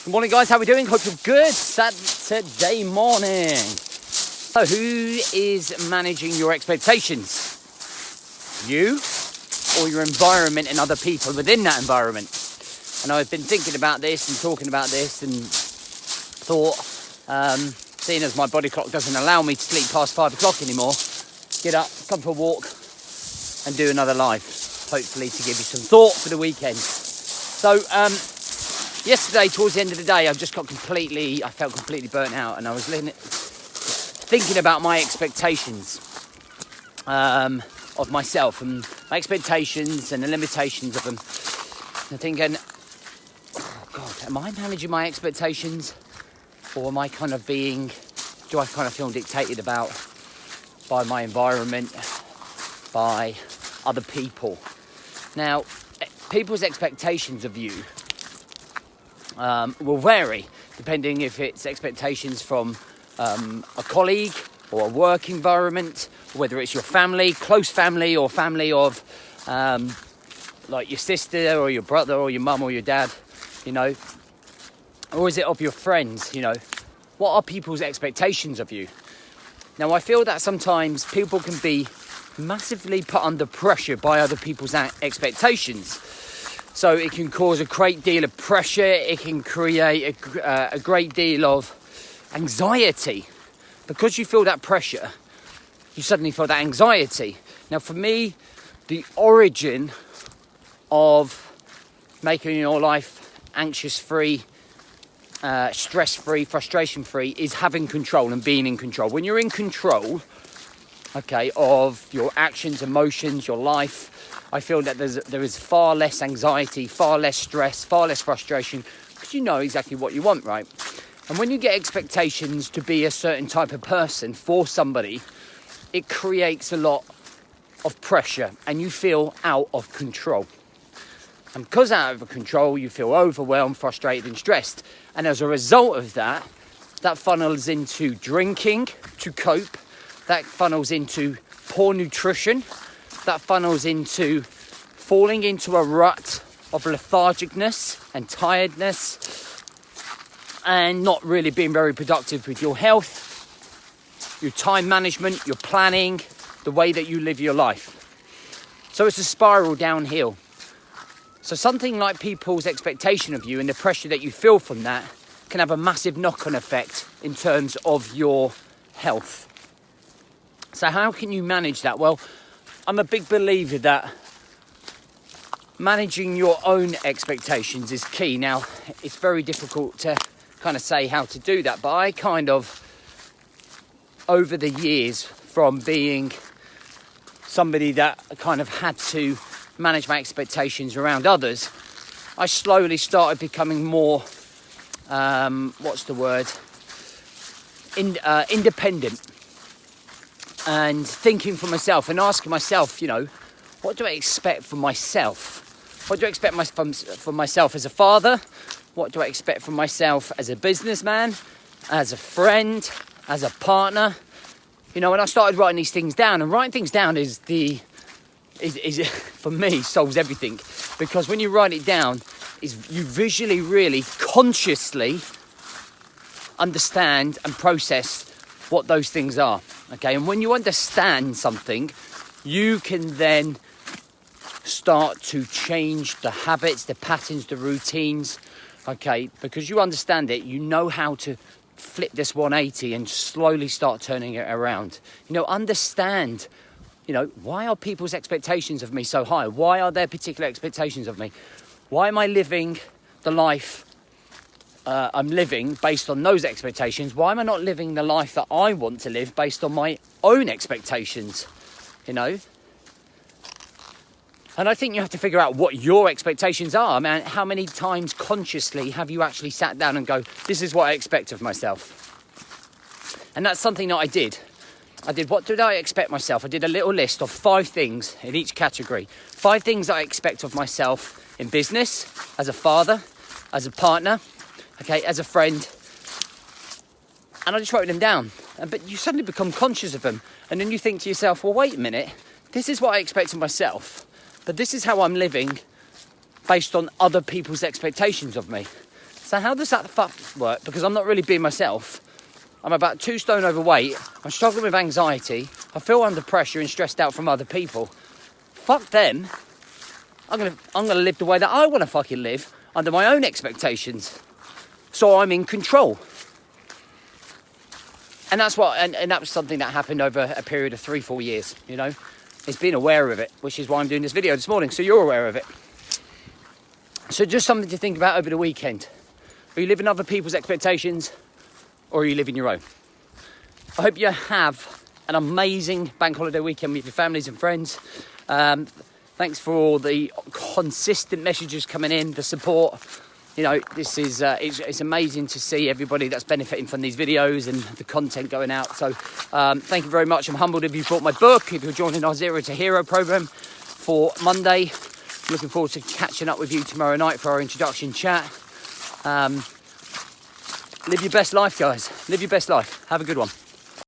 Good morning, guys. How we doing? Hope you're good. Saturday morning. So, who is managing your expectations? You or your environment and other people within that environment? And I've been thinking about this and talking about this and thought, seeing as my body clock doesn't allow me to sleep past 5 o'clock anymore, get up, come for a walk and do another live, hopefully to give you some thought for the weekend. So yesterday, towards the end of the day, I felt completely burnt out, and I was thinking about my expectations of myself and my expectations and the limitations of them. And thinking, oh God, am I managing my expectations, or do I kind of feel dictated about by my environment, by other people? Now, people's expectations of you will vary depending if it's expectations from a colleague or a work environment, or whether it's your family, close family, or family of like your sister or your brother or your mum or your dad, or is it of your friends? What are people's expectations of you? Now, I feel that sometimes people can be massively put under pressure by other people's expectations. So it can cause a great deal of pressure. It can create a great deal of anxiety. Because you feel that pressure, you suddenly feel that anxiety. Now, for me, the origin of making your life anxious-free, stress-free, frustration-free is having control and being in control. When you're in control, of your actions, emotions, your life, I feel that there is far less anxiety, far less stress, far less frustration, because you know exactly what you want, right? And when you get expectations to be a certain type of person for somebody, it creates a lot of pressure and you feel out of control. And because out of control, you feel overwhelmed, frustrated and stressed. And as a result of that funnels into drinking to cope. That funnels into poor nutrition. That funnels into falling into a rut of lethargicness and tiredness and not really being very productive with your health, your time management, your planning, the way that you live your life. So it's a spiral downhill. So something like people's expectation of you and the pressure that you feel from that can have a massive knock-on effect in terms of your health. So how can you manage that? Well, I'm a big believer that managing your own expectations is key. Now, it's very difficult to kind of say how to do that, but I kind of, over the years, from being somebody that kind of had to manage my expectations around others, I slowly started becoming more, independent. And thinking for myself and asking myself, what do I expect from myself? What do I expect from myself as a father? What do I expect from myself as a businessman, as a friend, as a partner? And I started writing these things down. And writing things down is for me, solves everything. Because when you write it down, you visually, really, consciously understand and process what those things are. Okay, and when you understand something, you can then start to change the habits, the patterns, the routines. Okay, because you understand it, you know how to flip this 180 and slowly start turning it around. Understand, why are people's expectations of me so high? Why are there particular expectations of me? Why am I living the life I'm living based on those expectations? Why am I not living the life that I want to live based on my own expectations? And I think you have to figure out what your expectations are. I mean, how many times consciously have you actually sat down and go, this is what I expect of myself? And that's something that I did. What did I expect myself? I did a little list of 5 things in each category. 5 things I expect of myself in business, as a father, as a partner, as a friend. And I just wrote them down. But you suddenly become conscious of them. And then you think to yourself, well, wait a minute. This is what I expect of myself. But this is how I'm living based on other people's expectations of me. So how does that fuck work? Because I'm not really being myself. I'm about 2 stone overweight. I'm struggling with anxiety. I feel under pressure and stressed out from other people. Fuck them. I'm gonna live the way that I want to fucking live under my own expectations. So I'm in control. And that's what, and that was something that happened over a period of 3-4 years, you know. It's being aware of it, which is why I'm doing this video this morning, so you're aware of it. So just something to think about over the weekend. Are you living other people's expectations, or are you living your own? I hope you have an amazing bank holiday weekend with your families and friends. Thanks for all the consistent messages coming in, the support. You know, this is it's amazing to see everybody that's benefiting from these videos and the content going out. So thank you very much. I'm humbled if you bought my book, if you're joining our Zero to Hero program for Monday. Looking forward to catching up with you tomorrow night for our introduction chat. Live your best life, guys. Live your best life. Have a good one.